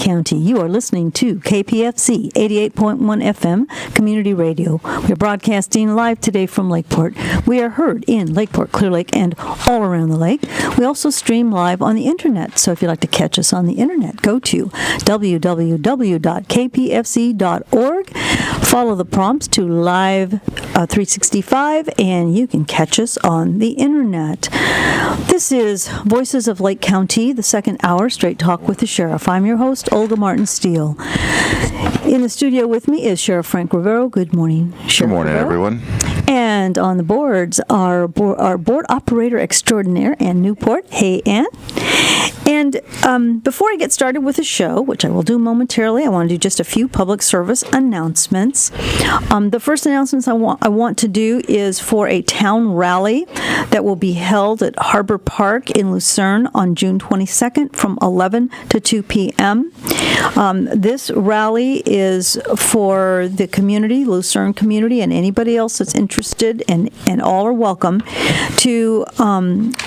County. You are listening to KPFZ 88.1 FM Community Radio. We're broadcasting live today from Lakeport. We are heard in Lakeport, Clear Lake, and all around the lake. We also stream live on the internet. So if you'd like to catch us on the internet, go to www.kpfz.org. Follow the prompts to Live 365, and you can catch us on the internet. This is Voices of Lake County, the second hour, Straight Talk with the Sheriff. I'm your host, Olga Martin Steele. In the studio with me is Sheriff Frank Rivero. Good morning, Sheriff. Good morning, Rivero. everyone. And on the boards, our board operator extraordinaire, Ann Newport. Hey, Ann. And before I get started with the show, which I will do momentarily, I want to do just a few public service announcements. The first announcements I want to do is for a town rally that will be held at Harbor Park in Lucerne on June 22nd from 11 to 2 p.m. This rally is for the community, Lucerne community, and anybody else that's interested, and all are welcome, to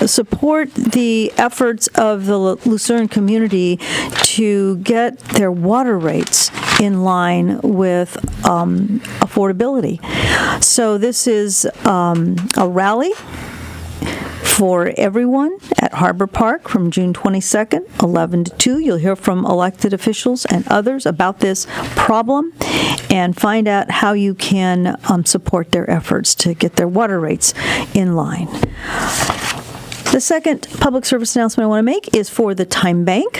support the efforts of the Lucerne community to get their water rates in line with affordability. So this is a rally for everyone at Harbor Park from June 22nd, 11 to 2. You'll hear from elected officials and others about this problem and find out how you can support their efforts to get their water rates in line. The second public service announcement I want to make is for the Time Bank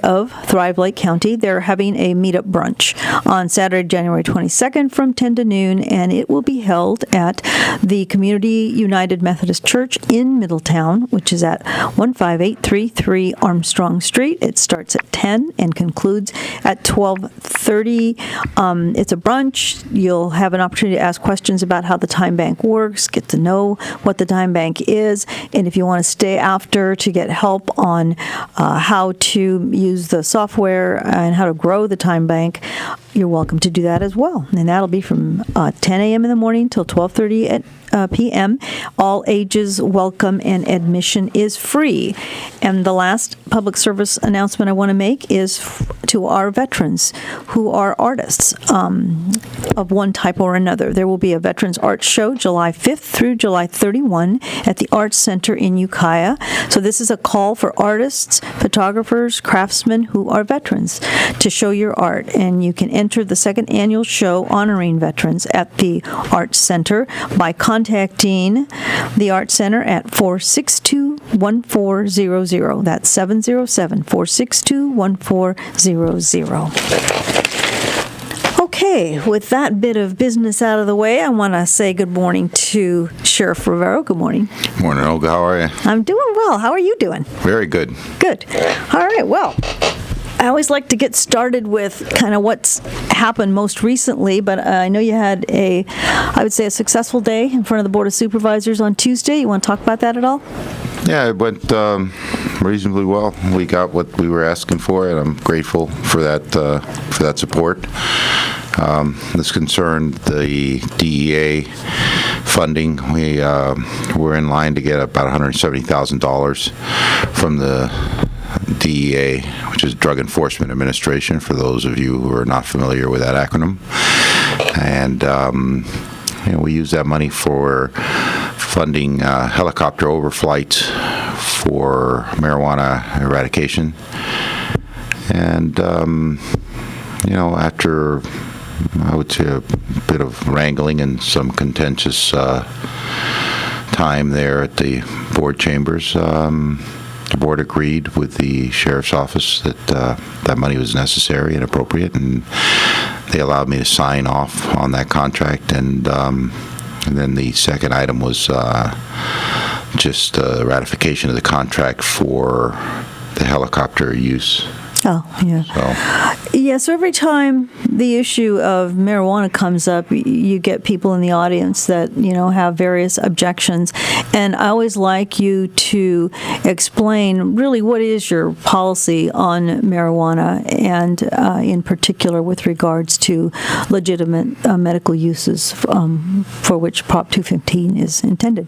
of Thrive Lake County. They're having a meetup brunch on Saturday, January 22nd from 10 to noon, and it will be held at the Community United Methodist Church in Middletown, which is at 15833 Armstrong Street. It starts at 10 and concludes at 12:30. It's a brunch. You'll have an opportunity to ask questions about how the Time Bank works, get to know what the Time Bank is, and if you want to stay after to get help on how to use the software and how to grow the Time Bank, you're welcome to do that as well. And that'll be from 10 a.m. in the morning till 12:30 p.m. All ages welcome, and admission is free. And the last public service announcement I want to make is to our veterans who are artists of one type or another. There will be a Veterans Art Show July 5th through July 31 at the Arts Center in Ukiah. So this is a call for artists, photographers, craftsmen who are veterans to show your art. And you can enter the second annual show honoring veterans at the Arts Center by contacting the Arts Center at 462-1400. That's 707-462-1400. Okay, with that bit of business out of the way, I want to say good morning to Sheriff Rivero. Good morning. Morning, Olga. How are you? I'm doing well. How are you doing? Very good. Good. All right, well, I always like to get started with kind of what's happened most recently, but I know you had a successful day in front of the Board of Supervisors on Tuesday. You want to talk about that at all? Yeah, it went reasonably well. We got what we were asking for, and I'm grateful for that support. This concerned the DEA funding. We were in line to get about $170,000 from the DEA, which is Drug Enforcement Administration, for those of you who are not familiar with that acronym. And we use that money for funding helicopter overflights for marijuana eradication. And, after, I would say, a bit of wrangling and some contentious time there at the board chambers, the board agreed with the sheriff's office that that money was necessary and appropriate, and they allowed me to sign off on that contract. And then the second item was just ratification of the contract for the helicopter use. Oh, yeah. So every time the issue of marijuana comes up, you get people in the audience that, have various objections. And I always like you to explain really what is your policy on marijuana, and in particular with regards to legitimate medical uses for which Prop 215 is intended.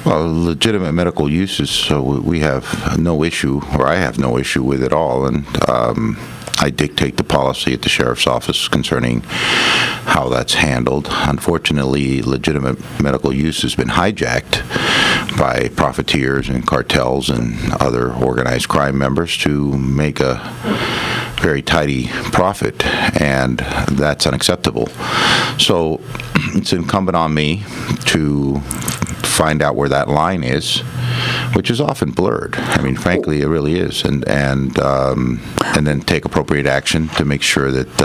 Well, legitimate medical uses, so we have no issue, or I have no issue with it all, and I dictate the policy at the sheriff's office concerning how that's handled. Unfortunately, legitimate medical use has been hijacked by profiteers and cartels and other organized crime members to make a very tidy profit, and that's unacceptable. So it's incumbent on me to find out where that line is, which is often blurred. I mean, frankly, it really is, and then take appropriate action to make sure that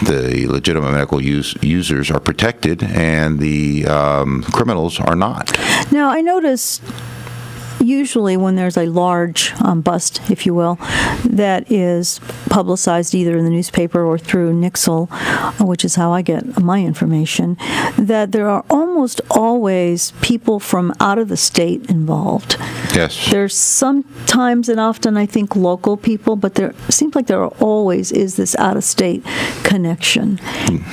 the legitimate medical users are protected and the criminals are not. Now, I notice usually when there's a large bust, if you will, that is publicized either in the newspaper or through Nixle, which is how I get my information, that there are almost always people from out of the state involved. Yes. There's sometimes and often, I think, local people, but there seems like there always is this out-of-state connection.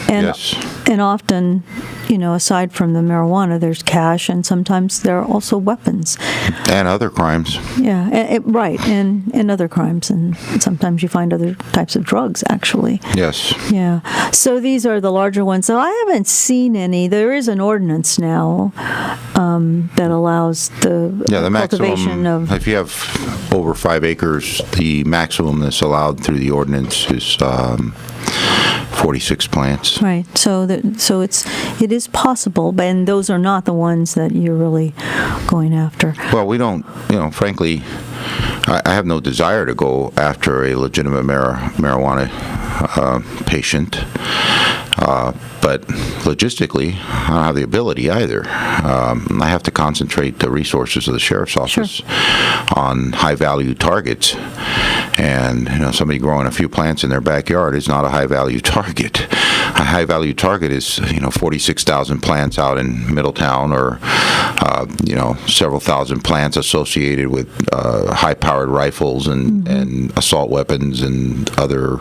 And, yes. And often, aside from the marijuana, there's cash, and sometimes there are also weapons. And other crimes. Yeah, right, and other crimes, and sometimes you find other types of drugs, actually. Yes. Yeah, so these are the larger ones. So I haven't seen any. There is an ordinance now that allows the cultivation maximum, of... If you have over 5 acres, the maximum that's allowed through the ordinance is 46 plants. Right. So it is possible, and those are not the ones that you're really going after. Well, we don't, frankly, I have no desire to go after a legitimate marijuana patient. But logistically, I don't have the ability either. I have to concentrate the resources of the sheriff's office on high-value targets. And, somebody growing a few plants in their backyard is not a high-value target. A high-value target is, 46,000 plants out in Middletown, or, several thousand plants associated with high-powered rifles and assault weapons and other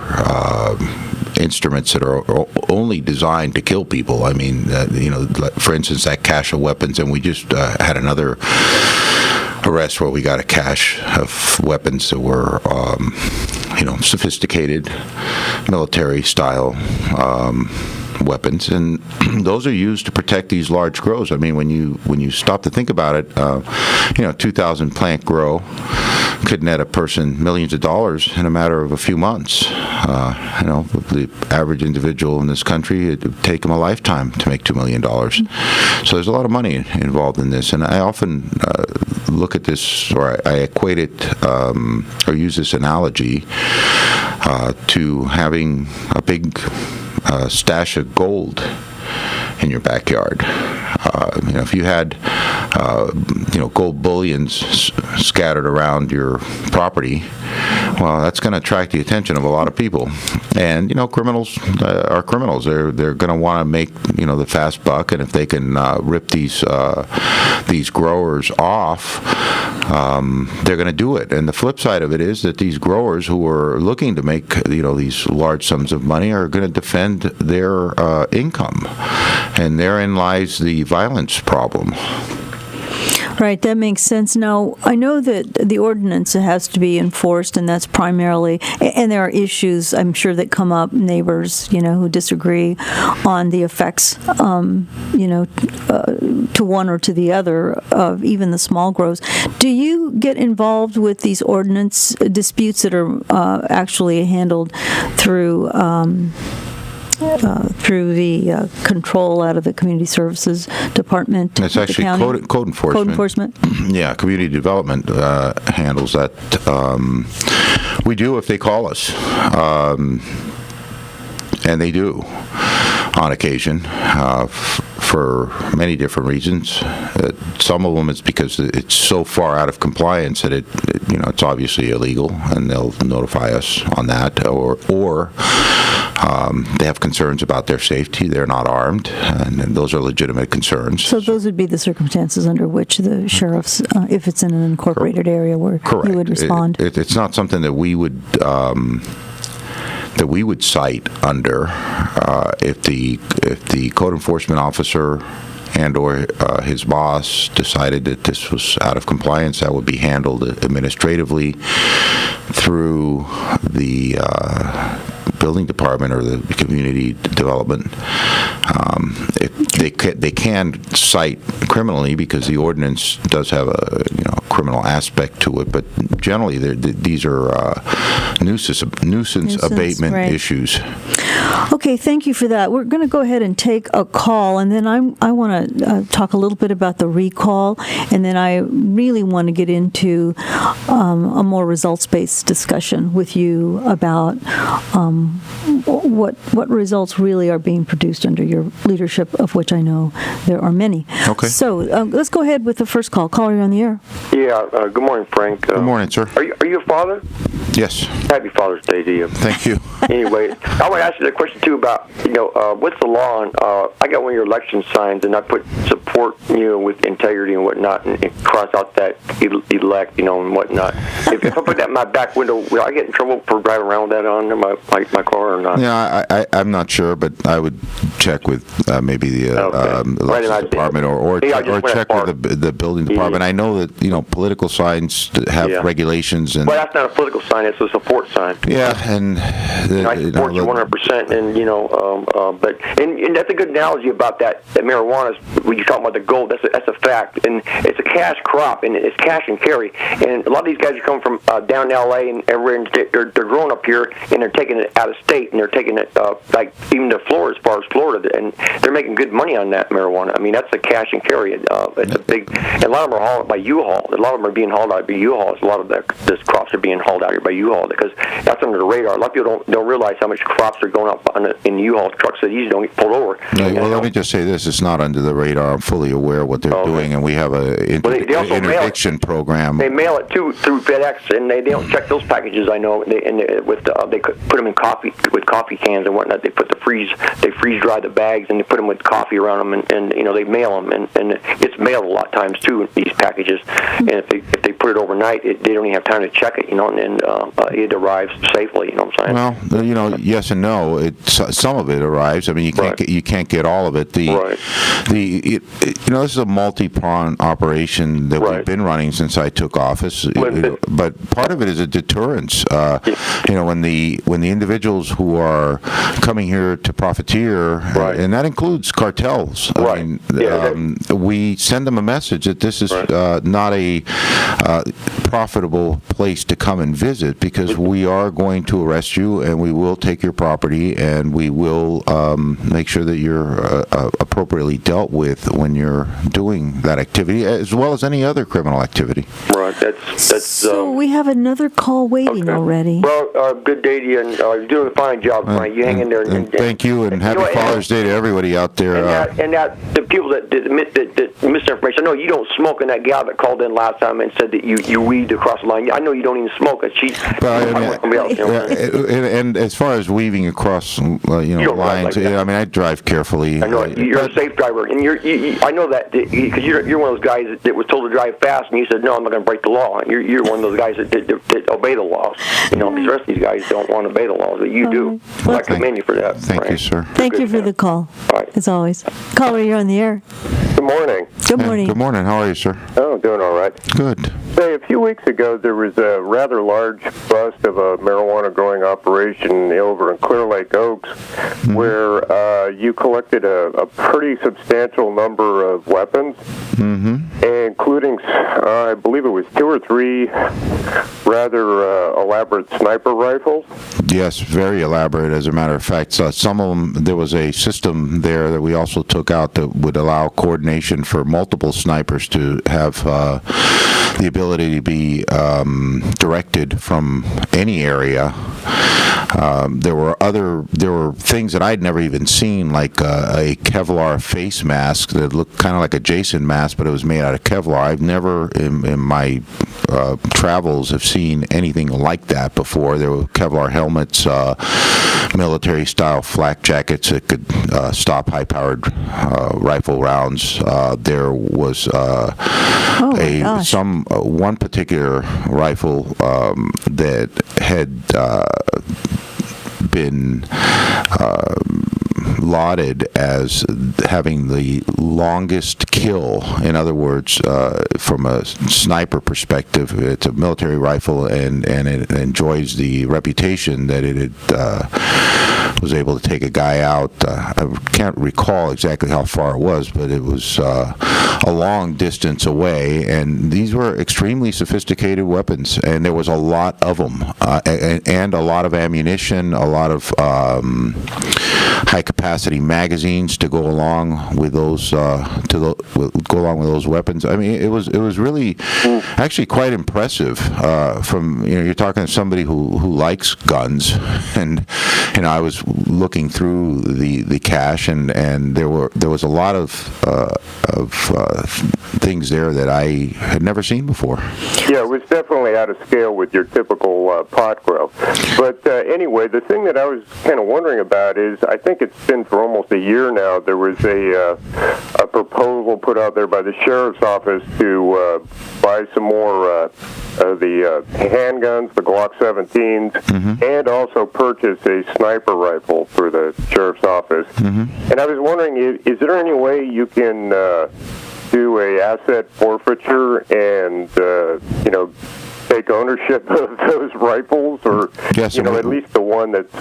instruments that are only designed to kill people. I mean, for instance, that cache of weapons, and we just had another arrest where we got a cache of weapons that were, sophisticated military-style weapons, and those are used to protect these large grows. I mean, when you stop to think about it, 2,000 plant grow could net a person millions of dollars in a matter of a few months. The average individual in this country, it would take them a lifetime to make $2 million. So there's a lot of money involved in this, and I often look at this, or I equate it, or use this analogy to having a big stash of gold in your backyard. If you had, gold bullions scattered around your property, well, that's going to attract the attention of a lot of people. And, criminals are criminals. They're going to want to make, the fast buck, and if they can rip these growers off, they're going to do it. And the flip side of it is that these growers who are looking to make, these large sums of money are going to defend their income. And therein lies the violence problem. Right, that makes sense. Now, I know that the ordinance has to be enforced, and that's primarily, and there are issues, I'm sure, that come up, neighbors, who disagree on the effects, to one or to the other of even the small grows. Do you get involved with these ordinance disputes that are actually handled through the control out of the Community Services Department? It's actually code enforcement. Code enforcement? Yeah, community development handles that. We do if they call us, and they do on occasion. For many different reasons. Some of them it's because it's so far out of compliance that it's obviously illegal, and they'll notify us on that, or they have concerns about their safety. They're not armed, and those are legitimate concerns. So those would be the circumstances under which the sheriff's, if it's in an incorporated area, where Correct. You would respond. It's not something that we would cite under if the code enforcement officer and/or his boss decided that this was out of compliance, that would be handled administratively through the building department or the community development. They can cite criminally because the ordinance does have a criminal aspect to it, but generally these are nuisance abatement issues. Okay, thank you for that. We're going to go ahead and take a call, and then I want to talk a little bit about the recall, and then I really want to get into a more results-based discussion with you about what results really are being produced under your leadership, of which I know there are many. Okay. So let's go ahead with the first call. Caller, you're on the air. Yeah, good morning, Frank. Good morning, sir. Are you a father? Yes. Happy Father's Day to you. Thank you. Anyway, I want to ask you a question, too, about, what's the law on, I got one of your election signs, and I put support, with integrity and whatnot, and cross out that elect, and whatnot. If I put that in my back window, will I get in trouble for driving around with that on my car or not? Yeah, I'm not sure, but I would check with maybe the election department or check with the building department. I know that, political signs have regulations. Well, that's not a political sign, it's a support sign. Yeah, and I support you 100%, and that's a good analogy about that marijuana. When you're talking about the gold, that's a fact, and it's a cash crop, and it's cash and carry. And a lot of these guys are coming from down L.A. and everywhere, and they're growing up here, and they're taking it out of state, and they're taking it like even to Florida, as far as Florida, and they're making good money on that marijuana. I mean, that's a cash and carry. It's a big, and a lot of them are hauled by U-Haul. A lot of them are being hauled out by U-Hauls. A lot of this crops are being hauled out here by U-Haul because that's under the radar. A lot of people don't realize how much crops are going up in U-Haul trucks that usually don't get pulled over. Well, let me just say this: it's not under the radar. I'm fully aware of what they're doing, and we have a interdiction program. They mail it through FedEx, and they don't check those packages. I know, they put them in coffee with coffee cans and whatnot. They freeze dry the bags, and they put them with coffee around them, and they mail them, and it's mailed a lot of times too. These packages, and if they put it overnight, they don't even have time to check it, and it arrives safely. You know what I'm saying? Well, yes and no. Some of it arrives. I mean, you can't get all of it. This is a multi-pronged operation that we've been running since I took office. But part of it is a deterrence. When the individuals who are coming here to profiteer, and that includes cartels. I mean, we send them a message that this is not a profitable place to come and visit, because we are going to arrest you, and we will take your property, and we will make sure that you're appropriately dealt with when you're doing that activity, as well as any other criminal activity. Right. That's. So we have another call waiting already. Well, good day to you, and you're doing a fine job, Frank. You hang in there. And thank you, and happy Father's Day to everybody out there. And the people that misinformation. I know you don't smoke, and that gal that called in last time and said that you weed across the line. I know you don't even smoke. And as far as weaving across, lines, I drive carefully. I know you're a safe driver, and I know that because you're one of those guys that was told to drive fast, and you said, "No, I'm not going to break the law." You're one of those guys that obey the laws. The rest of these guys don't want to obey the laws, but you do. Well, I commend you for that. Thank you, sir. Thank you for the call. As always, caller, you're on the air. Good morning. Good morning. Good morning. How are you, sir? Oh, doing all right. Good. Say, a few weeks ago, there was a rather large bust of a marijuana growing operation over in Clear Lake Oaks, where you collected a pretty substantial number of weapons, including, I believe it was 2 or 3 rather elaborate sniper rifles. Yes, very elaborate. As a matter of fact, some of them, there was a system there that we also took out that would allow coordination for multiple snipers to have the ability to be directed from any area. There were things that I'd never even seen, like a Kevlar face mask that looked kind of like a Jason mask, but it was made out of Kevlar. I've never in my travels have seen anything like that before. There were Kevlar helmets, military-style flak jackets that could stop high-powered rifle rounds. There was one particular rifle that had been lauded as having the longest kill. In other words, from a sniper perspective, it's a military rifle, and it enjoys the reputation that it was able to take a guy out. I can't recall exactly how far it was, but it was a long distance away, and these were extremely sophisticated weapons, and there was a lot of them, and a lot of ammunition, a lot of high-capacity magazines to go along with those go along with those weapons. I mean, it was really actually quite impressive. From you're talking to somebody who likes guns, and I was looking through the cache, and there was a lot of things there that I had never seen before. Yeah, it was definitely out of scale with your typical pot grow. But anyway, the thing that I was kind of wondering about is, I think it's been for almost a year now, there was a proposal put out there by the sheriff's office to buy some more of the handguns, the Glock 17s, and also purchase a sniper rifle for the sheriff's office. And I was wondering, is there any way you can do a asset forfeiture and take ownership of those rifles, or yes, at least the one that's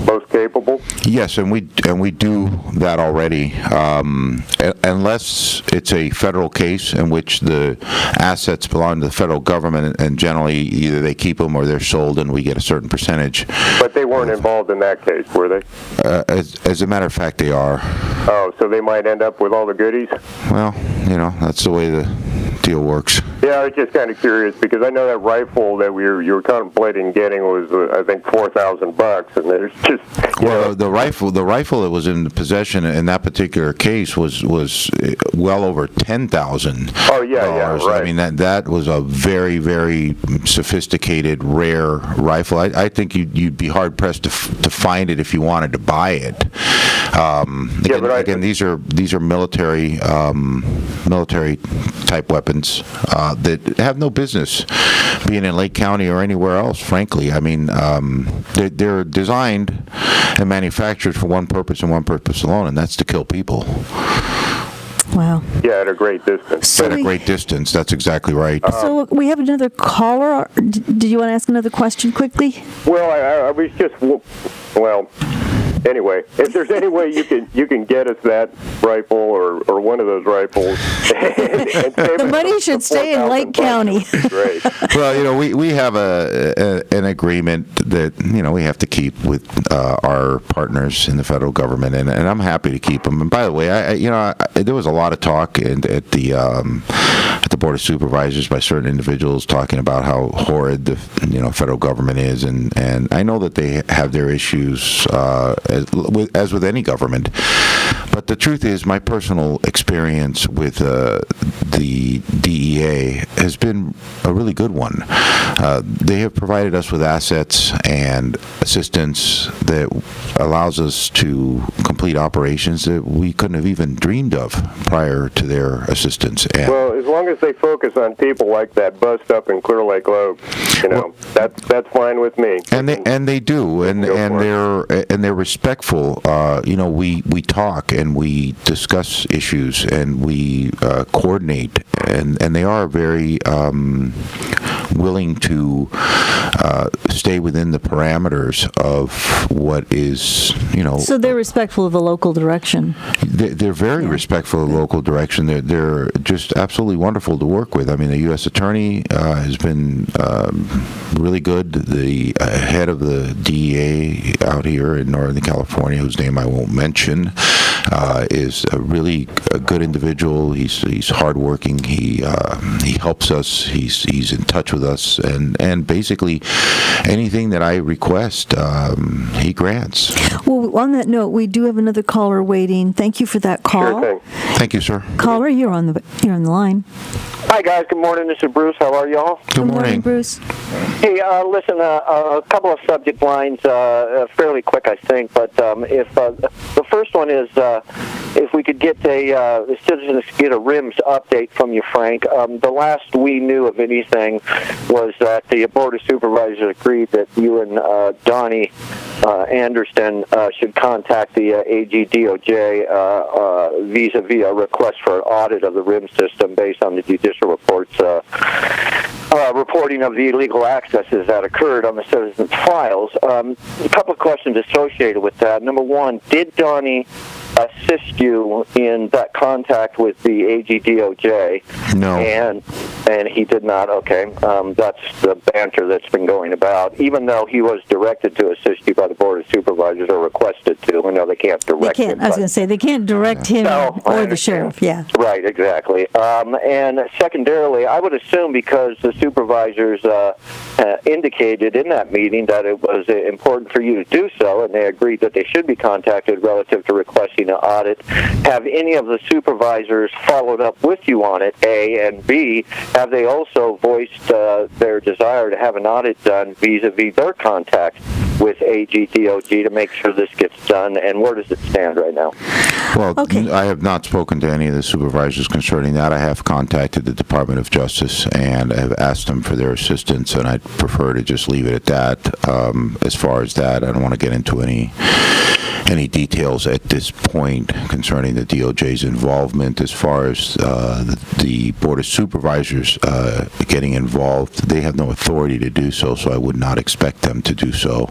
most capable? Yes, and we do that already, unless it's a federal case in which the assets belong to the federal government, and generally either they keep them or they're sold, and we get a certain percentage. But they weren't involved in that case, were they? As a matter of fact, they are. Oh, so they might end up with all the goodies? Well, that's the way the deal works. Yeah, I was just kind of curious, because I know that rifle that you were contemplating getting was, I think, $4,000, and there's just the rifle that was in possession in that particular case was well over $10,000. Oh yeah, right. I mean that was a very, very sophisticated, rare rifle. I think you'd be hard pressed to find it if you wanted to buy it. Again, these are military type weapons that have no business being in Lake County or anywhere else, frankly. I mean, they're designed and manufactured for one purpose and one purpose alone, and that's to kill people. Wow. Yeah, at a great distance. At a great distance, that's exactly right. So we have another caller. Did you want to ask another question quickly? Well, I was just, anyway, if there's any way you can get us that rifle or one of those rifles, and the money should stay in Lake County. Great. Well, we have an agreement that we have to keep with our partners in the federal government, and I'm happy to keep them. And by the way, there was a lot of talk at the Board of Supervisors by certain individuals talking about how horrid the federal government is, and I know that they have their issues. As with any government. But the truth is, my personal experience with the DEA has been a really good one. They have provided us with assets and assistance that allows us to complete operations that we couldn't have even dreamed of prior to their assistance. Well, as long as they focus on people like that bust up in Clear Lake Lobe, that's fine with me. And they do, and they're respectful. We talk and we discuss issues and we coordinate, and they are very willing to stay within the parameters of what is, So they're respectful of the local direction. They're very respectful of the local direction. They're just absolutely wonderful to work with. I mean, the U.S. Attorney has been really good. The head of the DEA out here in Northern California, whose name I won't mention, is a really good individual. He's hardworking. He helps us. He's in touch with us, and basically anything that I request, he grants. Well, on that note, we do have another caller waiting. Thank you for that call. Sure thing. Thank you, sir. Caller, you're on the line. Hi, guys. Good morning. This is Bruce. How are y'all? Good morning, Bruce. Hey, listen, a couple of subject lines, fairly quick, I think. But if the first one is, if we could get the citizens get a RIMS update from you, Frank. The last we knew of anything was that the Board of Supervisors agreed that you and Donnie Anderson should contact the AG-DOJ vis-a-vis a request for an audit of the RIM system based on the judicial reports reporting of the illegal accesses that occurred on the citizens' files. A couple of questions associated with that. Number one, did Donnie assist you in that contact with the AG-DOJ? No. And he did not. Okay, that's the banter that's been going about. Even though he was directed to assist you by the Board of Supervisors or requested to. I know they can't direct him. I was going to say they can't direct him or the sheriff. Yeah. Right. Exactly. And secondarily, I would assume because the supervisors indicated in that meeting that it was important for you to do so, and they agreed that they should be contacted relative to requesting an audit. Have any of the supervisors followed up with you on it, A, and B, have they also voiced their desire to have an audit done vis-a-vis their contact with AG-DOJ to make sure this gets done, and where does it stand right now? Well, I have not spoken to any of the supervisors concerning that. I have contacted the Department of Justice, and I have asked them for their assistance, and I'd prefer to just leave it at that. As far as that, I don't want to get into any details at this point concerning the DOJ's involvement. As far as the Board of Supervisors getting involved, they have no authority to do so, so I would not expect them to do so.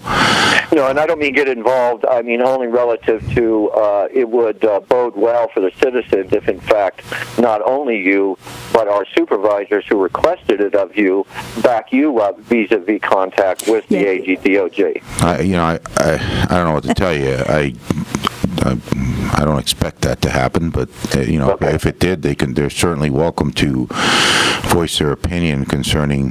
No, and I don't mean get involved. I mean only relative to it would bode well for the citizens if, in fact, not only you, but our supervisors who requested it of you back you up vis-a-vis contact with the AG-DOJ. I don't know what to tell you. I don't expect that to happen, but if it did, they're certainly welcome to voice their opinion concerning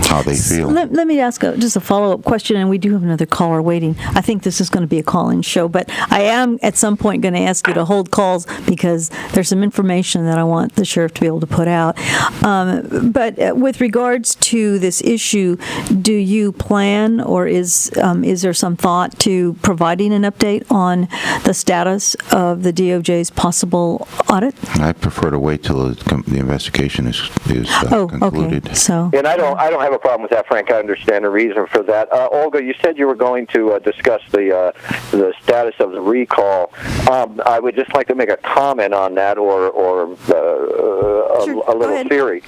how they feel. Let me ask just a follow-up question, and we do have another caller waiting. I think this is going to be a call-in show, but I am at some point going to ask you to hold calls because there's some information that I want the sheriff to be able to put out. But with regards to this issue, do you plan, or is there some thought to providing an update on the status of the DOJ's possible audit? I prefer to wait till the investigation is concluded. Okay. So, and I don't have a problem with that, Frank. I understand the reason for that. Olga, you said you were going to discuss the status of the recall. I would just like to make a comment on that, or a little theory.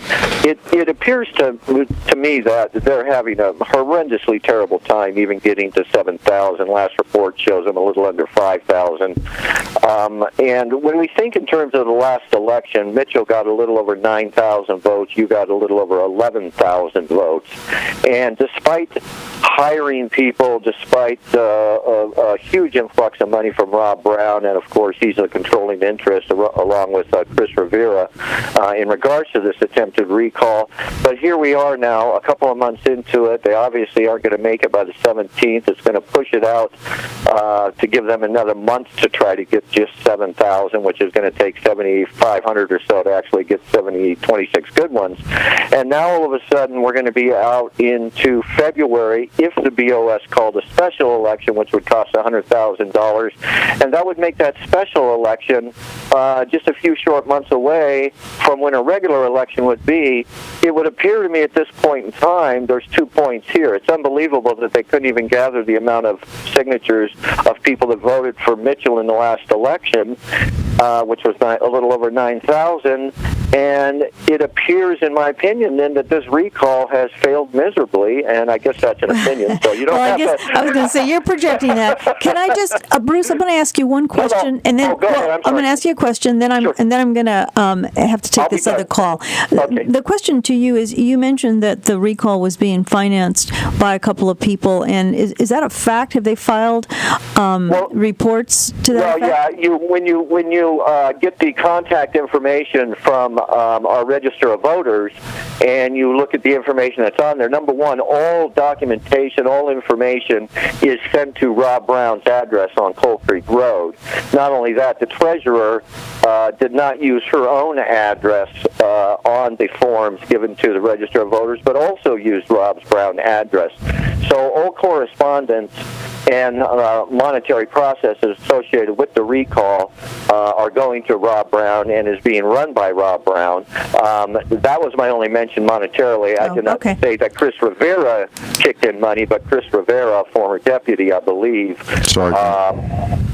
It appears to me that they're having a horrendously terrible time even getting to 7,000. Last report shows them a little under 5,000. And when we think in terms of the last election, Mitchell got a little over 9,000 votes. You got a little over 11,000 votes. And despite hiring people, despite a huge influx of money from Rob Brown, and of course he's a controlling interest along with Chris Rivero in regards to this attempted recall. But here we are now, a couple of months into it. They obviously aren't going to make it by the 17th. It's going to push it out to give them another month to try to get just 7,000, which is going to take 7,500 or so to actually get 26 good ones. And now all of a sudden we're going to be out into February if the BOS called a special election, which would cost $100,000, and that would make that special election just a few short months away from when a regular election would be. It would appear to me at this point in time, there's 2 points here. It's unbelievable that they couldn't even gather the amount of signatures of people that voted for Mitchell in the last election, which was a little over 9,000. And it appears, in my opinion, then that this recall has failed miserably, and I guess that's an opinion. So you don't have to. I was going to say, you're projecting that. Can I just, Bruce, I'm going to ask you one question, and then I'm going to ask you a question, then I'm going to have to take this other call. Okay. The question to you is, you mentioned that the recall was being financed by a couple of people, and is that a fact? Have they filed reports to that effect? Yeah. When you get the contact information from our register of voters, and you look at the information that's on there, number one, all documentation, all information is sent to Rob Brown's address on Coal Creek Road. Not only that, the treasurer did not use her own address on the forms given to the register of voters, but also used Rob Brown's address. So all correspondence and monetary processes associated with the recall are going to Rob Brown and is being run by Rob Brown. That was my only mention monetarily. I did not say that Chris Rivera kicked in money, but Chris Rivera, former deputy, I believe,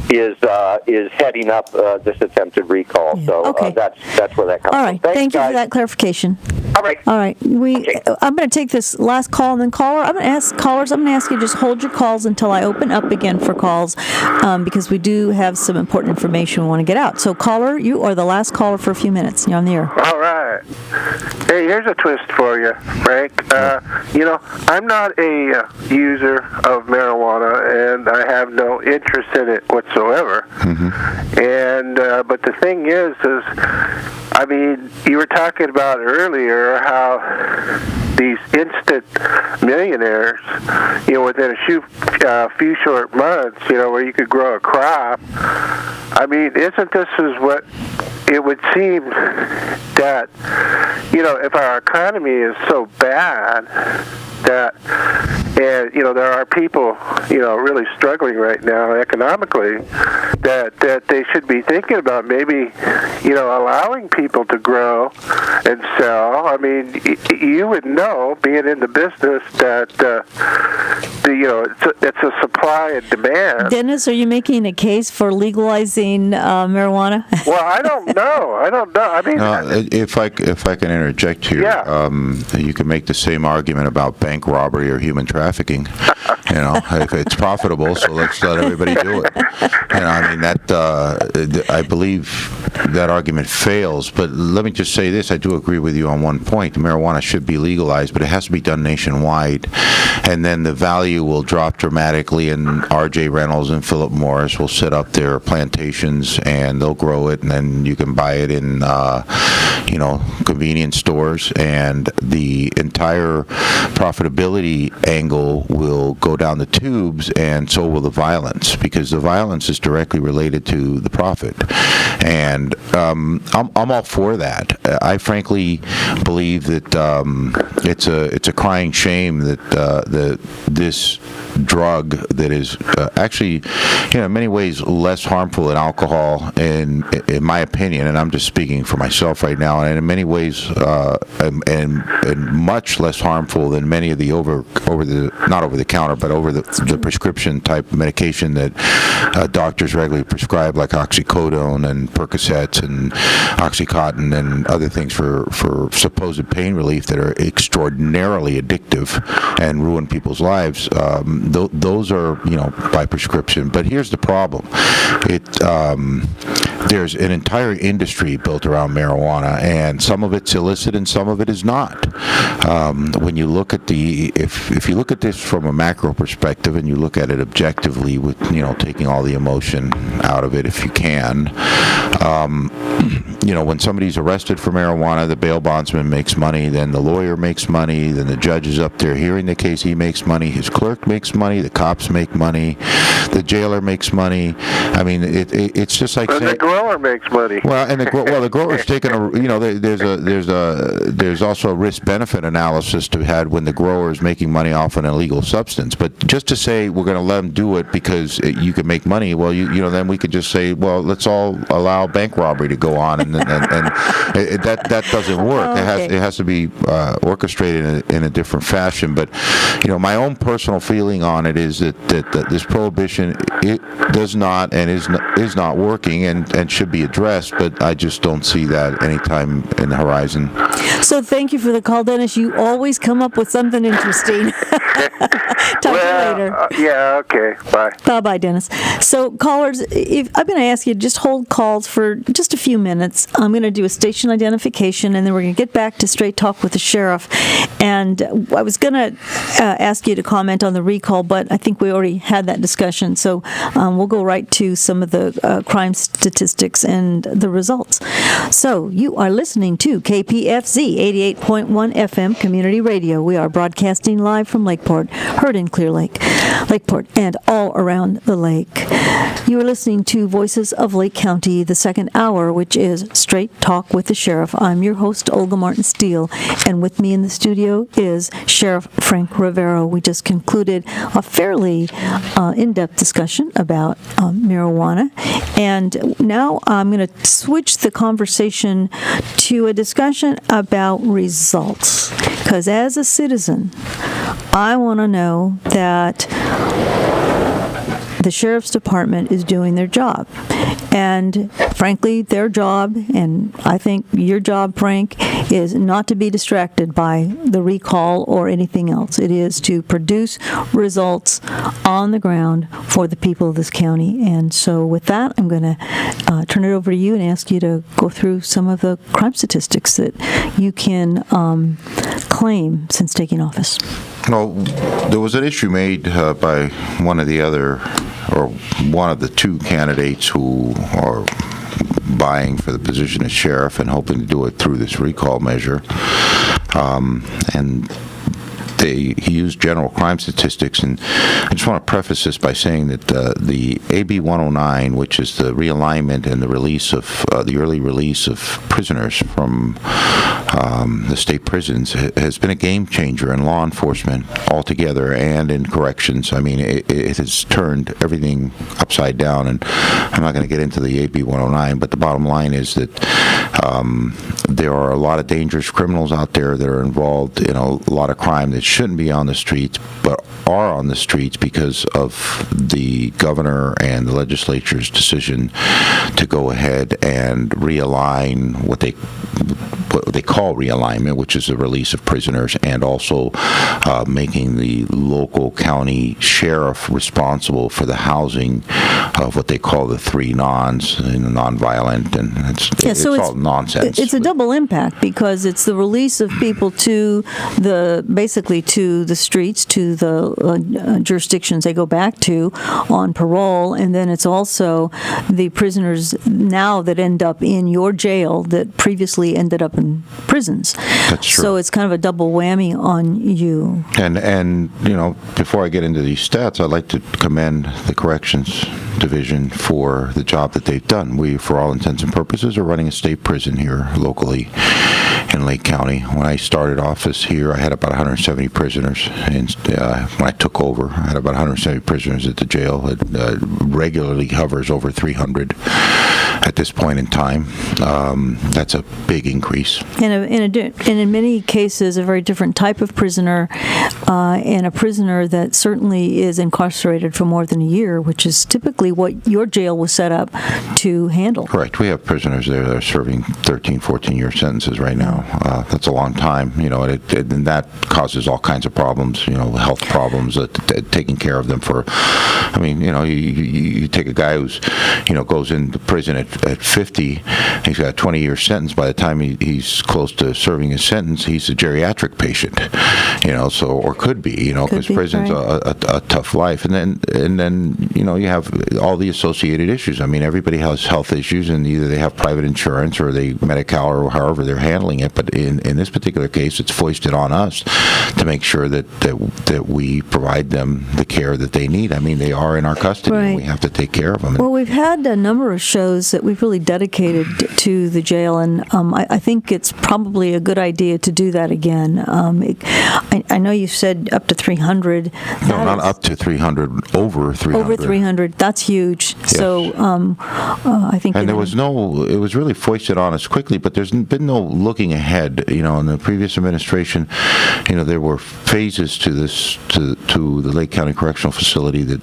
is heading up this attempted recall. Yeah. So that's where that comes from. All right. Thank you for that clarification. All right. I'm going to take this last call, and then I'm going to ask you to just hold your calls until I open up again for calls, because we do have some important information we want to get out. So, caller, you are the last caller for a few minutes. You're on the air. All right. Hey, here's a twist for you, Frank. I'm not a user of marijuana, and I have no interest in it whatsoever. Mm-hmm. And but the thing is, I mean, you were talking about earlier how these instant millionaires, within a few short months, where you could grow a crop. I mean, isn't this is what it would seem that, if our economy is so bad that, and, there are people, really struggling right now economically, that they should be thinking about maybe, allowing people to grow and sell. I mean, you would know, being in the business, that, it's a supply and demand. Dennis, are you making a case for legalizing marijuana? Well, I don't know. I mean, if I can interject here, you can make the same argument about bank robbery or human trafficking. If it's profitable, so let's let everybody do it. I mean, that I believe that argument fails. But let me just say this: I do agree with you on one point. Marijuana should be legalized, but it has to be done nationwide, and then the value will drop dramatically. And R.J. Reynolds and Philip Morris will set up their plantations, and they'll grow it, and then you can buy it in, convenience stores, and the entire profitability angle will go down the tubes, and so will the violence, because the violence is directly related to the profit. And I'm all for that. I frankly believe that it's a crying shame that this drug that is actually, in many ways less harmful than alcohol, in my opinion, and I'm just speaking for myself right now, and in many ways, and much less harmful than many of the not over the counter, but over the prescription type medication that doctors regularly prescribe, like oxycodone and Percocets and Oxycontin and other things for supposed pain relief that are extraordinarily addictive and ruin people's lives. Those are, by prescription. But here's the problem. There's an entire industry built around marijuana, and some of it's illicit and some of it is not. When you look at if you look at this from a macro perspective and you look at it objectively with, taking all the emotion out of it if you can, when somebody's arrested for marijuana, the bail bondsman makes money, then the lawyer makes money, then the judge is up there hearing the case, he makes money, his clerk makes money, the cops make money, the jailer makes money. I mean, it's just like the grower makes money. Well, and the grower's taking there's also a risk-benefit analysis to be had when the grower is making money off an illegal substance. But just to say we're going to let them do it because you can make money, well, then we could just say, well, let's all allow bank robbery to go on, and that doesn't work. Okay. It has to be orchestrated in a different fashion. But my own personal feeling on it is that this prohibition, it does not and is not working and should be addressed. But I just don't see that anytime in the horizon. So thank you for the call, Dennis. You always come up with something interesting. Talk to you later. Yeah, okay. Bye. Bye-bye, Dennis. So, callers, I'm going to ask you to just hold calls for just a few minutes. I'm going to do a station identification, and then we're going to get back to Straight Talk with the Sheriff. And I was going to ask you to comment on the recall, but I think we already had that discussion. So we'll go right to some of the crime statistics and the results. So, you are listening to KPFZ 88.1 FM Community Radio. We are broadcasting live from Lakeport, heard in Clear Lake, Lakeport, and all around the lake. You are listening to Voices of Lake County, the second hour, which which is Straight Talk with the Sheriff. I'm your host, Olga Martin Steele, and with me in the studio is Sheriff Frank Rivero. We just concluded a fairly in-depth discussion about marijuana, and now I'm going to switch the conversation to a discussion about results, because as a citizen, I want to know that the Sheriff's Department is doing their job. And frankly, their job, and I think your job, Frank, is not to be distracted by the recall or anything else. It is to produce results on the ground for the people of this county. And so with that, I'm going to turn it over to you and ask you to go through some of the crime statistics that you can claim since taking office. Well, there was an issue made by one of the two candidates who are vying for the position of sheriff and hoping to do it through this recall measure. And he used general crime statistics, and I just want to preface this by saying that the AB 109, which is the realignment and the release of the early release of prisoners from the state prisons, has been a game changer in law enforcement altogether and in corrections. I mean, it has turned everything upside down, and I'm not going to get into the AB 109, but the bottom line is that there are a lot of dangerous criminals out there that are involved in a lot of crime that shouldn't be on the streets, but are on the streets because of the governor and the legislature's decision to go ahead and realign what they call realignment, which is the release of prisoners, and also making the local county sheriff responsible for the housing of what they call the three nons, and the nonviolent, and it's all nonsense. It's a double impact, because it's the release of people to the streets, to the jurisdictions they go back to on parole, and then it's also the prisoners now that end up in your jail that previously ended up in prisons. That's true. So it's kind of a double whammy on you. And before I get into these stats, I'd like to commend the Corrections Division for the job that they've done. We, for all intents and purposes, are running a state prison here locally in Lake County. When I started office here, I had about 170 prisoners, and when I took over, I had about 170 prisoners at the jail. It regularly hovers over 300 at this point in time. That's a big increase. And in many cases, a very different type of prisoner, and a prisoner that certainly is incarcerated for more than a year, which is typically what your jail was set up to handle. Correct. We have prisoners there that are serving 13, 14-year sentences right now. That's a long time, and that causes all kinds of problems, health problems, taking care of them you take a guy who's, goes into prison at 50, he's got a 20-year sentence. By the time he's close to serving his sentence, he's a geriatric patient, or could be, because prison's a tough life. And then, you have all the associated issues. I mean, everybody has health issues, and either they have private insurance or they Medi-Cal or however they're handling it. But in this particular case, it's foisted on us to make sure that we provide them the care that they need. I mean, they are in our custody, and we have to take care of them. Well, we've had a number of shows that we've really dedicated to the jail, and I think it's probably a good idea to do that again. I know you said up to 300. No, not up to 300, over 300. Over 300, that's huge. Yes. So I think... And it was really foisted on us quickly, but there's been no looking ahead. In the previous administration, there were phases to the Lake County Correctional Facility that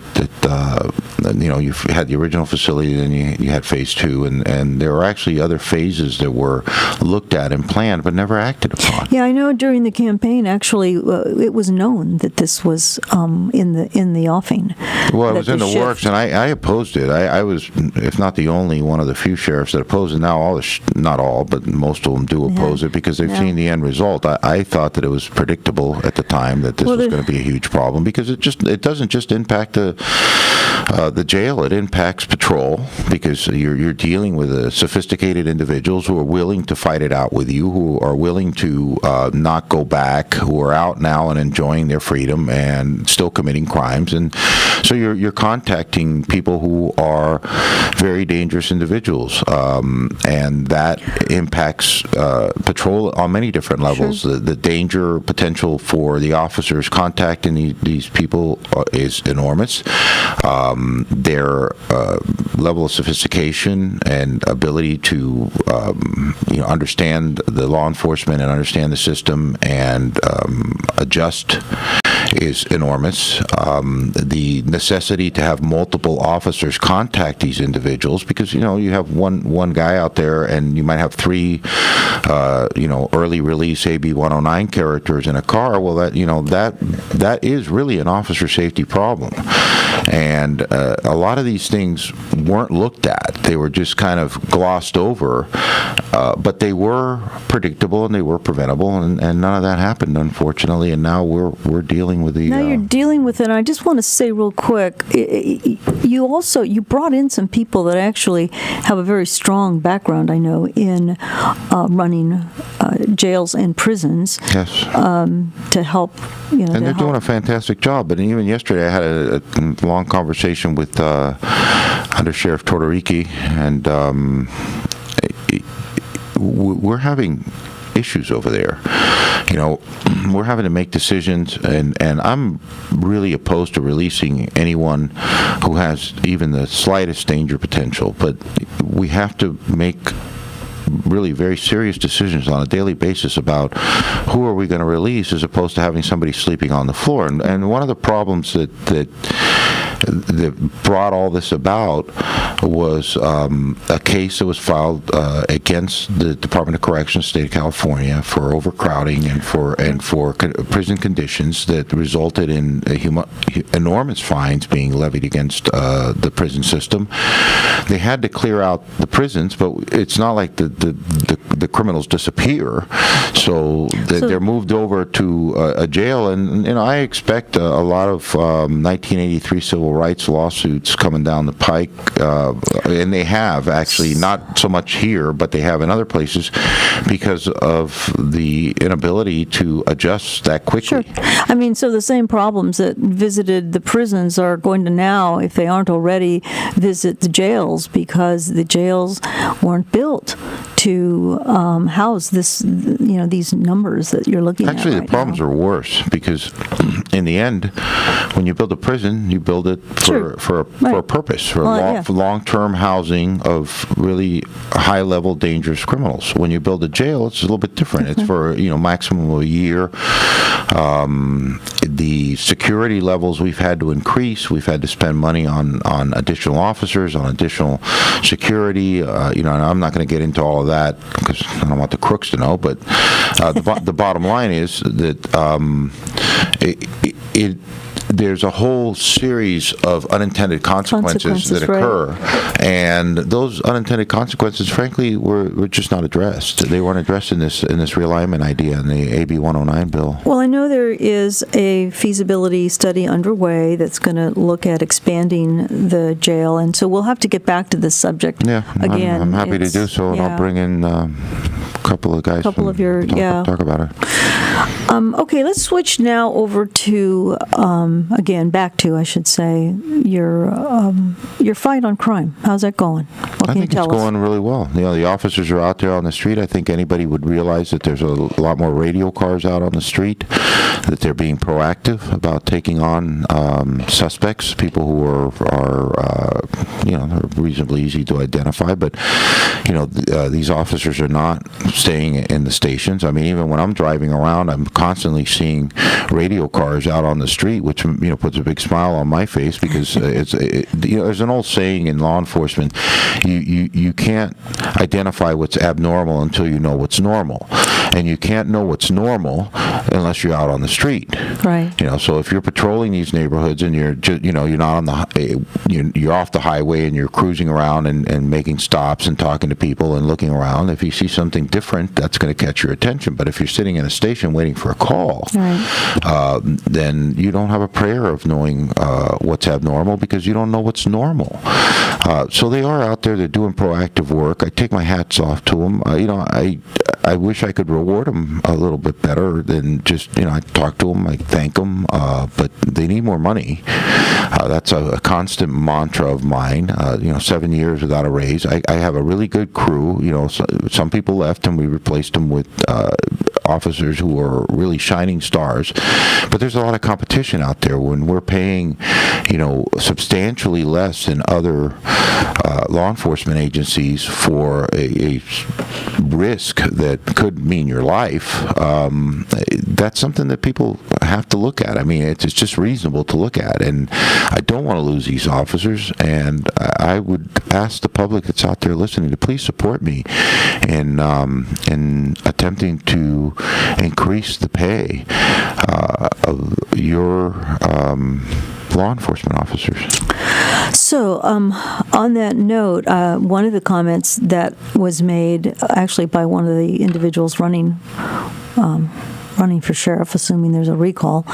you had the original facility, then you had phase two, and there were actually other phases that were looked at and planned but never acted upon. Yeah, I know during the campaign, actually, it was known that this was in the offing. Well, it was in the works, and I opposed it. I was, if not the only one of the few sheriffs that opposed it. Now, not all, but most of them do oppose it because they've seen the end result. I thought that it was predictable at the time that this was going to be a huge problem, because it doesn't just impact the jail, it impacts patrol, because you're dealing with sophisticated individuals who are willing to fight it out with you, who are willing to not go back, who are out now and enjoying their freedom and still committing crimes. And So you're contacting people who are very dangerous individuals, and that impacts patrol on many different levels. Sure. The danger potential for the officers contacting these people is enormous. Their level of sophistication and ability to understand the law enforcement and understand the system and adjust is enormous. The necessity to have multiple officers contact these individuals, because you have one guy out there and you might have three early release AB 109 characters in a car. Well, that is really an officer safety problem. And a lot of these things weren't looked at. They were just kind of glossed over, but they were predictable and they were preventable, and none of that happened, unfortunately. And now we're dealing with the. Now you're dealing with it. And I just want to say real quick, you brought in some people that actually have a very strong background, I know, in running jails and prisons. Yes. To help. And they're doing a fantastic job. But even yesterday, I had a long conversation with Under Sheriff Tortoriki, and we're having issues over there. We're having to make decisions, and I'm really opposed to releasing anyone who has even the slightest danger potential. But we have to make really very serious decisions on a daily basis about who are we going to release, as opposed to having somebody sleeping on the floor. And one of the problems that brought all this about was a case that was filed against the Department of Corrections, State of California, for overcrowding and for prison conditions that resulted in enormous fines being levied against the prison system. They had to clear out the prisons, but it's not like the criminals disappear. So they're moved over to a jail, and I expect a lot of 1983 civil rights lawsuits coming down the pike, and they have actually, not so much here, but they have in other places, because of the inability to adjust that quickly. Sure. I mean, so the same problems that visited the prisons are going to now, if they aren't already, visit the jails, because the jails weren't built to house these numbers that you're looking at. Actually, the problems are worse, because in the end, when you build a prison, you build it for a purpose, for long-term housing of really high-level dangerous criminals. When you build a jail, it's a little bit different. It's for maximum of a year. The security levels we've had to increase. We've had to spend money on additional officers, on additional security. And I'm not going to get into all of that because I don't want the crooks to know. But the bottom line is that there's a whole series of unintended consequences that occur, right. And those unintended consequences, frankly, were just not addressed. They weren't addressed in this realignment idea in the AB 109 bill. Well, I know there is a feasibility study underway that's going to look at expanding the jail, and so we'll have to get back to this subject again. I'm happy to do so, and I'll bring in a couple of guys. Talk about it. Okay, let's switch now over to back to, I should say, your fight on crime. How's that going? I think it's going really well. The officers are out there on the street. I think anybody would realize that there's a lot more radio cars out on the street, that they're being proactive about taking on suspects, people who are reasonably easy to identify. But these officers are not staying in the stations. I mean, even when I'm driving around, I'm constantly seeing radio cars out on the street, which puts a big smile on my face, because there's an old saying in law enforcement: you can't identify what's abnormal until you know what's normal, and you can't know what's normal unless you're out on the street. Right. So if you're patrolling these neighborhoods and you're not on you're off the highway and you're cruising around and making stops and talking to people and looking around, if you see something different, that's going to catch your attention. But if you're sitting in a station waiting for a call, right, then you don't have a prayer of knowing what's abnormal, because you don't know what's normal. So they are out there. They're doing proactive work. I take my hats off to them. I wish I could reward them a little bit better than just, I talk to them, I thank them, but they need more money. That's a constant mantra of mine. 7 years without a raise. I have a really good crew. Some people left, and we replaced them with officers who are really shining stars. But there's a lot of competition out there when we're paying, substantially less than other law enforcement agencies for a risk that could mean your life. That's something that people have to look at. I mean, it's just reasonable to look at, and I don't want to lose these officers, and I would ask the public that's out there listening to please support me in attempting to increase the pay of your law enforcement officers. So, on that note, one of the comments that was made actually by one of the individuals running for sheriff, assuming there's a recall,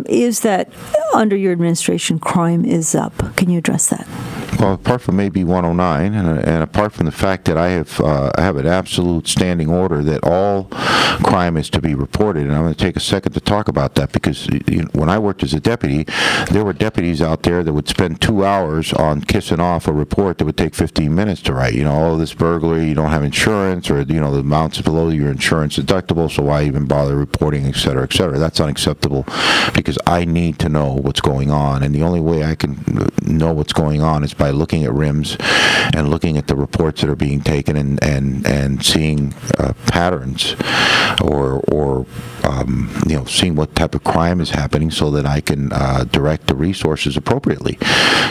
is that under your administration, crime is up. Can you address that? Well, apart from AB 109, and apart from the fact that I have an absolute standing order that all crime is to be reported, and I'm going to take a second to talk about that because when I worked as a deputy, there were deputies out there that would spend 2 hours on kissing off a report that would take 15 minutes to write. This burglary, you don't have insurance, or the amount's below your insurance deductible, so why even bother reporting, et cetera, et cetera. That's unacceptable because I need to know what's going on, and the only way I can know what's going on is by looking at RIMS and looking at the reports that are being taken and seeing patterns or seeing what type of crime is happening so that I can direct the resources appropriately.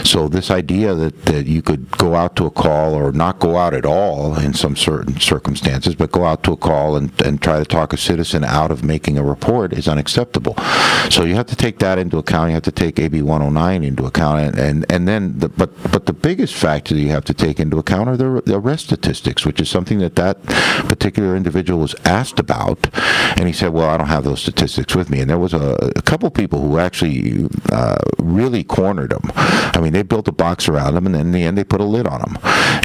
So this idea that you could go out to a call or not go out at all in some certain circumstances, but go out to a call and try to talk a citizen out of making a report is unacceptable. So you have to take that into account. You have to take AB 109 into account, and then but the biggest factor that you have to take into account are the arrest statistics, which is something that particular individual was asked about, and he said, well, I don't have those statistics with me. And there was a couple people who actually really cornered him. I mean, they built a box around him, and then in the end they put a lid on him,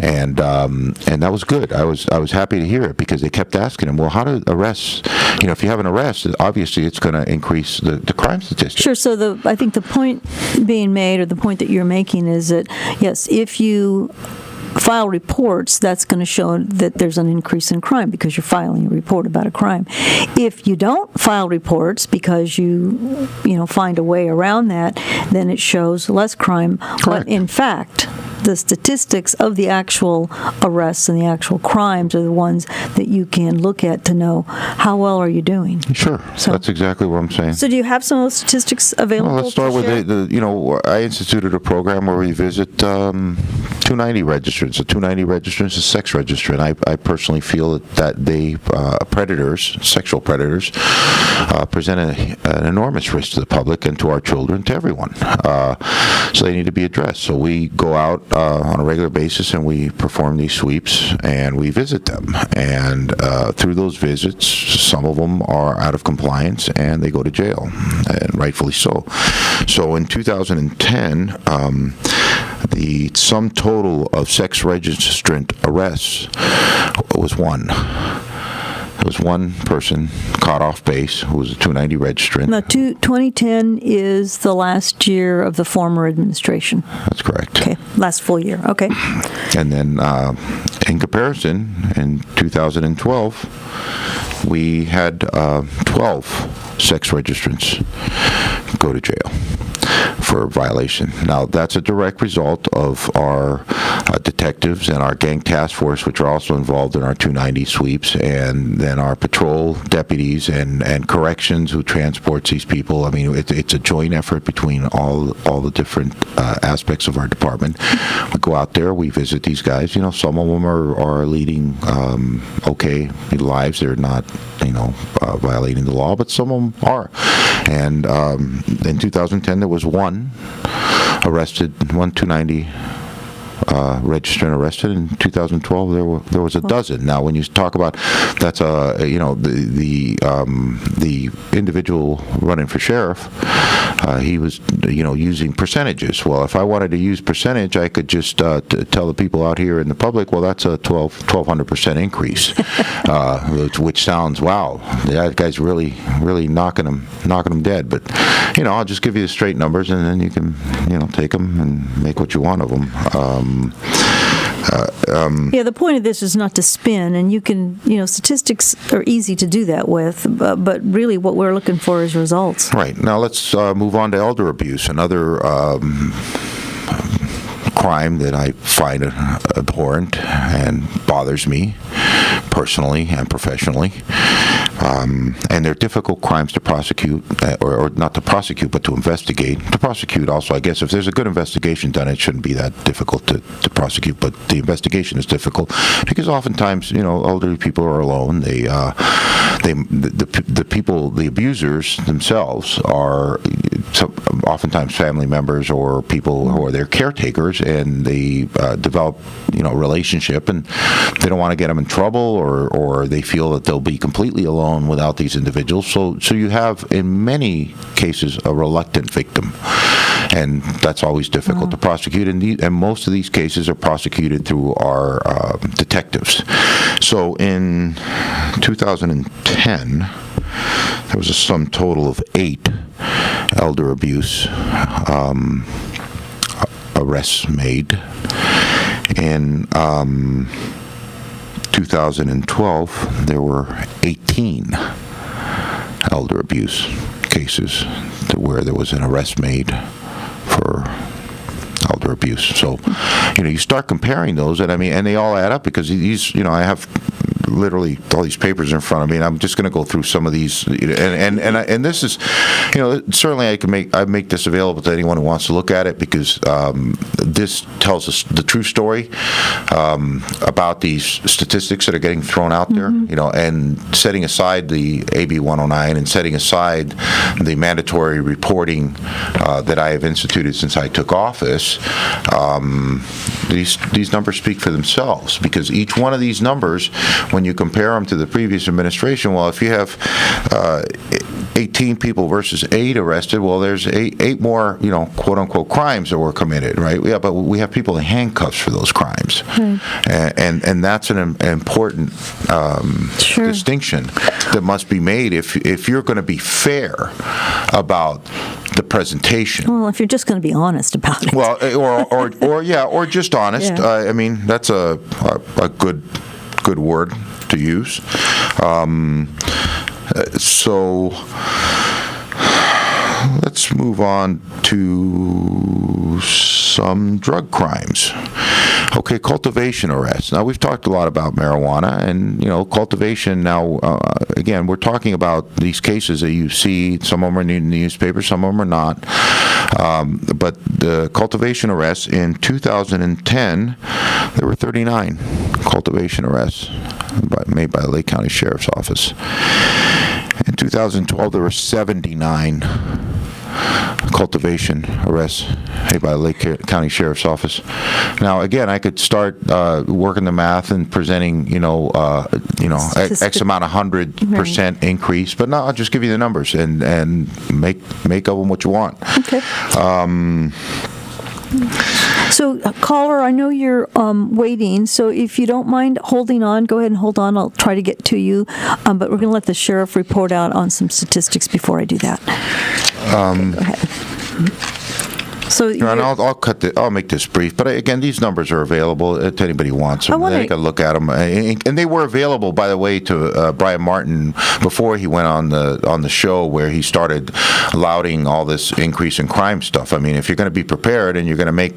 and that was good. I was happy to hear it because they kept asking him, well, how do arrests, if you have an arrest, obviously it's going to increase the crime statistics. Sure. So I think the point being made, or the point that you're making, is that yes, if you file reports, that's going to show that there's an increase in crime because you're filing a report about a crime. If you don't file reports because you find a way around that, then it shows less crime. Correct. But in fact, the statistics of the actual arrests and the actual crimes are the ones that you can look at to know how well are you doing. Sure. So that's exactly what I'm saying. So do you have some of those statistics available? Well, let's start with I instituted a program where we visit 290 registrants. A 290 registrant is a sex registrant. I personally feel that they sexual predators, present an enormous risk to the public and to our children, to everyone. So they need to be addressed. So we go out on a regular basis and we perform these sweeps and we visit them. And through those visits, some of them are out of compliance and they go to jail, and rightfully so. So in 2010, the sum total of sex registrant arrests was one. There was one person caught off base who was a 290 registrant. Now, 2010 is the last year of the former administration. That's correct. Okay, last full year. Okay. And then, in comparison, in 2012, we had 12 sex registrants go to jail for violation. Now, that's a direct result of our detectives and our gang task force, which are also involved in our 290 sweeps, and then our patrol deputies and corrections who transports these people. I mean, it's a joint effort between all the different aspects of our department. We go out there, we visit these guys. Some of them are leading okay lives. They're not, violating the law, but some of them are. And in 2010, there was one arrested, one 290 registered and arrested. In 2012, there was a dozen. Now, when you talk about that's the individual running for sheriff, he was using percentages. Well, if I wanted to use percentage, I could just tell the people out here in the public, well, that's a 1,200% increase, which sounds, wow, that guy's really knocking them dead. But I'll just give you the straight numbers, and then you can take them and make what you want of them. The point of this is not to spin, and you can, statistics are easy to do that with, but really what we're looking for is results. Right. Now let's move on to elder abuse, another crime that I find abhorrent and bothers me personally and professionally. And they're difficult crimes to prosecute, or not to prosecute, but to investigate. To prosecute also, I guess, if there's a good investigation done, it shouldn't be that difficult to prosecute, but the investigation is difficult because oftentimes, elderly people are alone. The abusers themselves are oftentimes family members or people who are their caretakers, and they develop, relationship, and they don't want to get them in trouble, or they feel that they'll be completely alone without these individuals. So you have, in many cases, a reluctant victim, and that's always difficult to prosecute. And most of these cases are prosecuted through our detectives. So in 2010, there was a sum total of 8 elder abuse arrests made. In 2012, there were 18 elder abuse cases where there was an arrest made for elder abuse. So, you start comparing those, and and they all add up because these, I have literally all these papers in front of me, and I'm just going to go through some of these, and this is, certainly I make this available to anyone who wants to look at it, because this tells us the true story about these statistics that are getting thrown out there, and setting aside the AB 109 and setting aside the mandatory reporting that I have instituted since I took office. These numbers speak for themselves, because each one of these numbers, when you compare them to the previous administration, well, if you have 18 people versus 8 arrested, well, there's eight more, quote-unquote crimes that were committed, right? Yeah, but we have people in handcuffs for those crimes. And that's an important distinction that must be made if you're going to be fair about the presentation. Well, if you're just going to be honest about it. Well, or just honest. Yeah. That's a good word to use. So let's move on to some drug crimes. Okay, cultivation arrests. Now, we've talked a lot about marijuana, and, cultivation now, again, we're talking about these cases that you see. Some of them are in the newspaper, some of them are not. But the cultivation arrests in 2010, there were 39 cultivation arrests made by the Lake County Sheriff's Office. In 2012, there were 79 cultivation arrests made by the Lake County Sheriff's Office. Now, again, I could start working the math and presenting, X amount, 100% increase, but no, I'll just give you the numbers and make of them what you want. Okay. So, caller, I know you're waiting, so if you don't mind holding on, go ahead and hold on. I'll try to get to you, but we're going to let the sheriff report out on some statistics before I do that. Okay, go ahead. So and I'll make this brief, but again, these numbers are available to anybody who wants them. They can look at them, and they were available, by the way, to Brian Martin before he went on the show, where he started lauding all this increase in crime stuff. If you're going to be prepared and you're going to make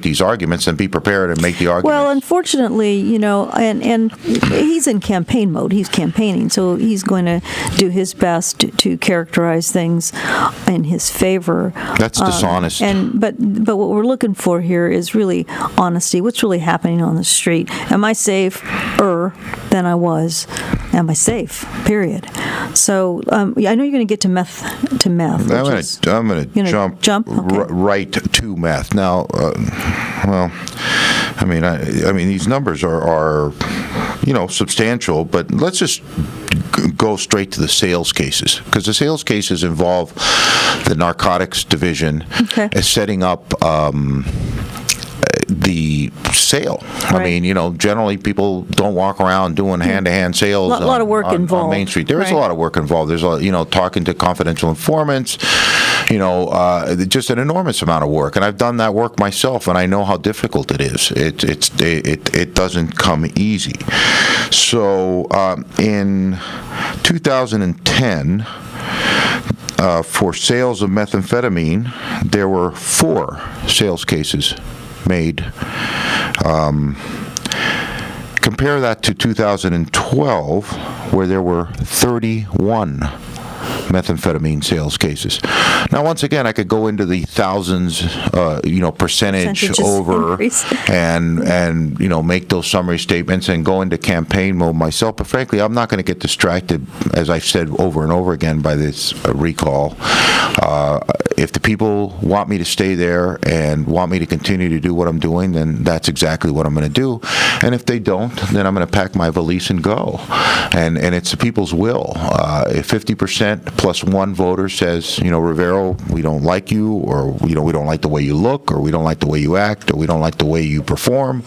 these arguments, then be prepared and make the arguments. Well, unfortunately, and he's in campaign mode. He's campaigning, so he's going to do his best to characterize things in his favor. That's dishonest. But what we're looking for here is really honesty. What's really happening on the street? Am I safer than I was? Am I safe? Period. So I know you're going to get to meth. I'm going to jump right to meth. Now, I mean, these numbers are substantial, but let's just go straight to the sales cases, because the sales cases involve the narcotics division as setting up the sale. Right. I mean, generally people don't walk around doing hand-to-hand sales. A lot of work involved on Main Street. There is a lot of work involved. There's talking to confidential informants. Just an enormous amount of work, and I've done that work myself, and I know how difficult it is. It doesn't come easy. So in 2010. For sales of methamphetamine, there were 4 sales cases made. Compare that to 2012, where there were 31 methamphetamine sales cases. Now, once again, I could go into the thousands, percentage over and make those summary statements and go into campaign mode myself. But frankly, I'm not going to get distracted, as I've said over and over again, by this recall. If the people want me to stay there and want me to continue to do what I'm doing, then that's exactly what I'm going to do. And if they don't, then I'm going to pack my valise and go. And it's the people's will. If 50% plus one voter says, Rivero, we don't like you, or we don't like the way you look, or we don't like the way you act, or we don't like the way you perform,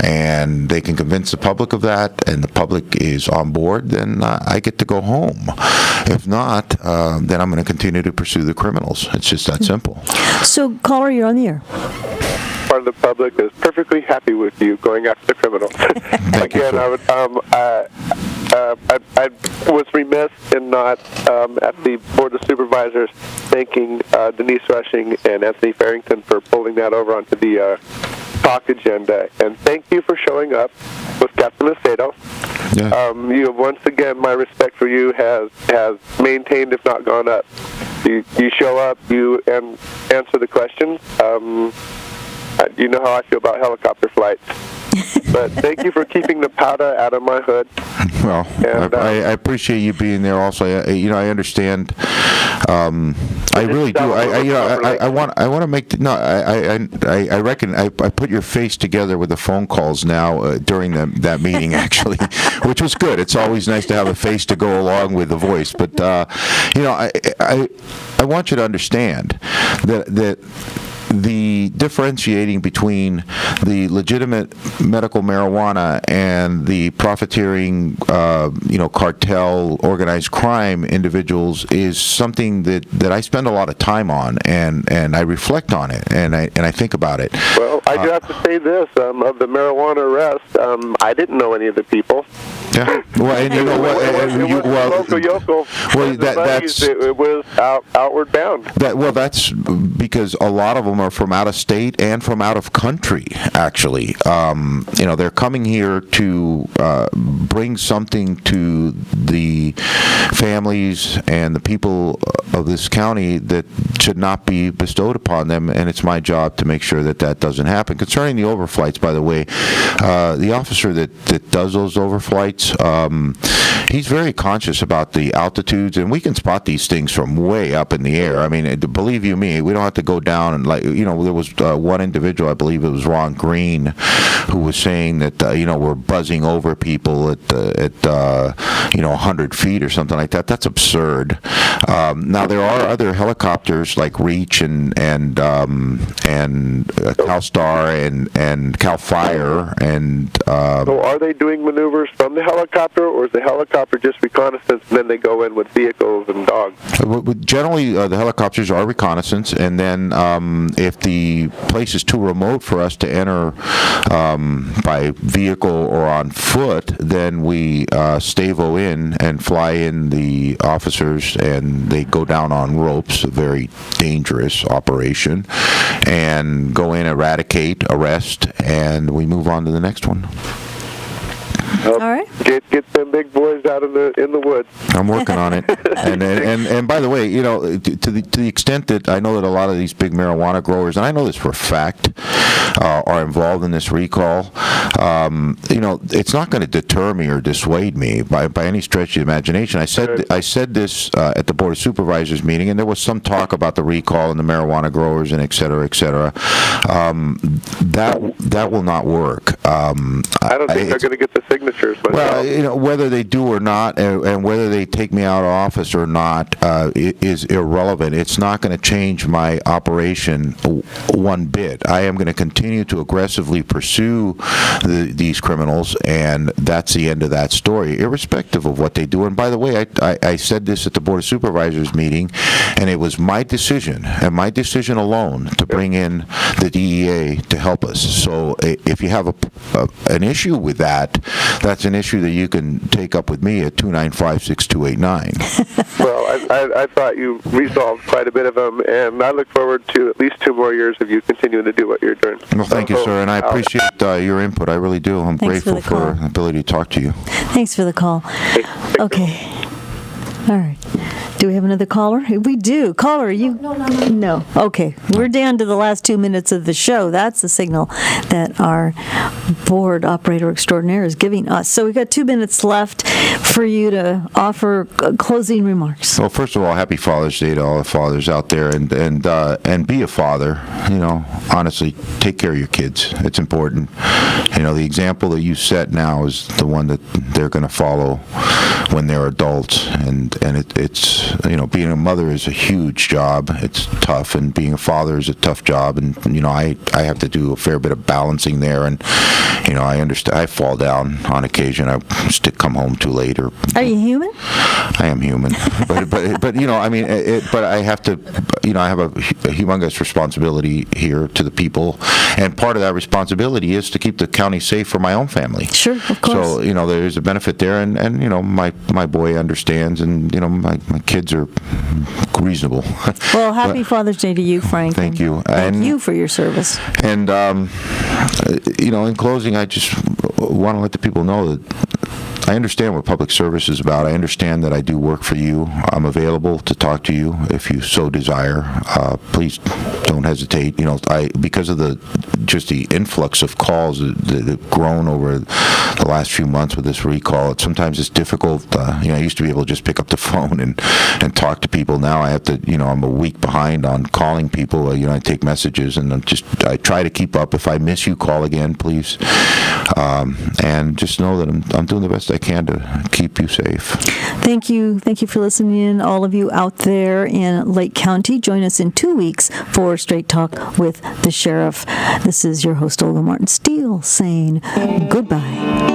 and they can convince the public of that, and the public is on board, then I get to go home. If not, then I'm going to continue to pursue the criminals. It's just that simple. So, caller, you're on the air. Part of the public is perfectly happy with you going after the criminals. Again, I was remiss in not, at the Board of Supervisors, thanking Denise Rushing and Anthony Farrington for pulling that over onto the talk agenda. And thank you for showing up with Captain Macedo. Yeah. Once again, my respect for you has maintained, if not gone up. You show up, you answer the questions. You know how I feel about helicopter flights. But thank you for keeping the powder out of my hood. Well, and, I appreciate you being there. Also, I understand. I really do. I want to make. I reckon I put your face together with the phone calls now during that meeting, actually, which was good. It's always nice to have a face to go along with the voice. But I want you to understand that the differentiating between the legitimate medical marijuana and the profiteering, cartel, organized crime individuals is something that I spend a lot of time on, and I reflect on it, and I think about it. Well, I do have to say this, of the marijuana arrest, I didn't know any of the people. Yeah. Well, and you know what? It was outward bound. That's because a lot of them are from out of state and from out of country. Actually, they're coming here to bring something to the families and the people of this county that should not be bestowed upon them, and it's my job to make sure that doesn't happen. Concerning the overflights, by the way, the officer that does those overflights, he's very conscious about the altitudes, and we can spot these things from way up in the air. I mean, believe you me, we don't have to go down and there was one individual, I believe it was Ron Green, who was saying that we're buzzing over people at 100 feet or something like that. That's absurd. Now there are other helicopters like Reach and CalStar and Cal Fire and. So are they doing maneuvers from the helicopter, or is the helicopter just reconnaissance and then they go in with vehicles and dogs? Generally, the helicopters are reconnaissance, and then if the place is too remote for us to enter by vehicle or on foot, then we stavo in and fly in the officers, and they go down on ropes, a very dangerous operation, and go in, eradicate, arrest, and we move on to the next one. All right. Get them big boys out in the woods. I'm working on it. And by the way, you know, to the extent that I know that a lot of these big marijuana growers, and I know this for a fact, are involved in this recall, you know, it's not going to deter me or dissuade me by any stretch of the imagination. I said this at the Board of Supervisors meeting, and there was some talk about the recall and the marijuana growers and et cetera, et cetera. That will not work. I don't think they're going to get the signatures. But well, you know, whether they do or not, and whether they take me out of office or not, is irrelevant. It's not going to change my operation one bit. I am going to continue to aggressively pursue these criminals, and that's the end of that story, irrespective of what they do. And by the way, I said this at the Board of Supervisors meeting, and it was my decision, and my decision alone, to bring in the DEA to help us. So if you have an issue with that, that's an issue that you can take up with me at 295-6289. Well, I thought you resolved quite a bit of them, and I look forward to at least 2 more years of you continuing to do what you're doing. Well, thank you, sir, and I appreciate your input. I really do. I'm grateful for the ability to talk to you. Thanks for the call. Okay. All right. Do we have another caller? We do. Caller, you? No. Okay. We're down to the last 2 minutes of the show. That's the signal that our board operator extraordinaire is giving us. So we've got 2 minutes left for you to offer closing remarks. Well, first of all, happy Father's Day to all the fathers out there, and be a father. You know, honestly, take care of your kids. It's important. You know, the example that you set now is the one that they're going to follow when they're adults, and it's, you know, being a mother is a huge job. It's tough, and being a father is a tough job, and you know, I have to do a fair bit of balancing there, and you know, I understand. I fall down on occasion. I come home too late. Or are you human? I am human, but you know, I mean, but I have to, you know, I have a humongous responsibility here to the people, and part of that responsibility is to keep the county safe for my own family. Sure, of course. So you know, there's a benefit there, and you know, my boy understands, and you know, my kids are reasonable. Well, happy Father's Day to you, Frank. Thank you. Thank you for your service. And you know, in closing, I just want to let the people know that I understand what public service is about. I understand that I do work for you. I'm available to talk to you if you so desire. Please don't hesitate. You know, because of the influx of calls that have grown over the last few months with this recall, sometimes it's difficult. You know, I used to be able to just pick up the phone and talk to people. Now I have to, you know, I'm a week behind on calling people. You know, I take messages, and I try to keep up. If I miss you, call again, please. And just know that I'm doing the best I can to keep you safe. Thank you for listening in, all of you out there in Lake County. Join us in 2 weeks for Straight Talk with the Sheriff. This is your host, Olga Martin Steele, saying goodbye.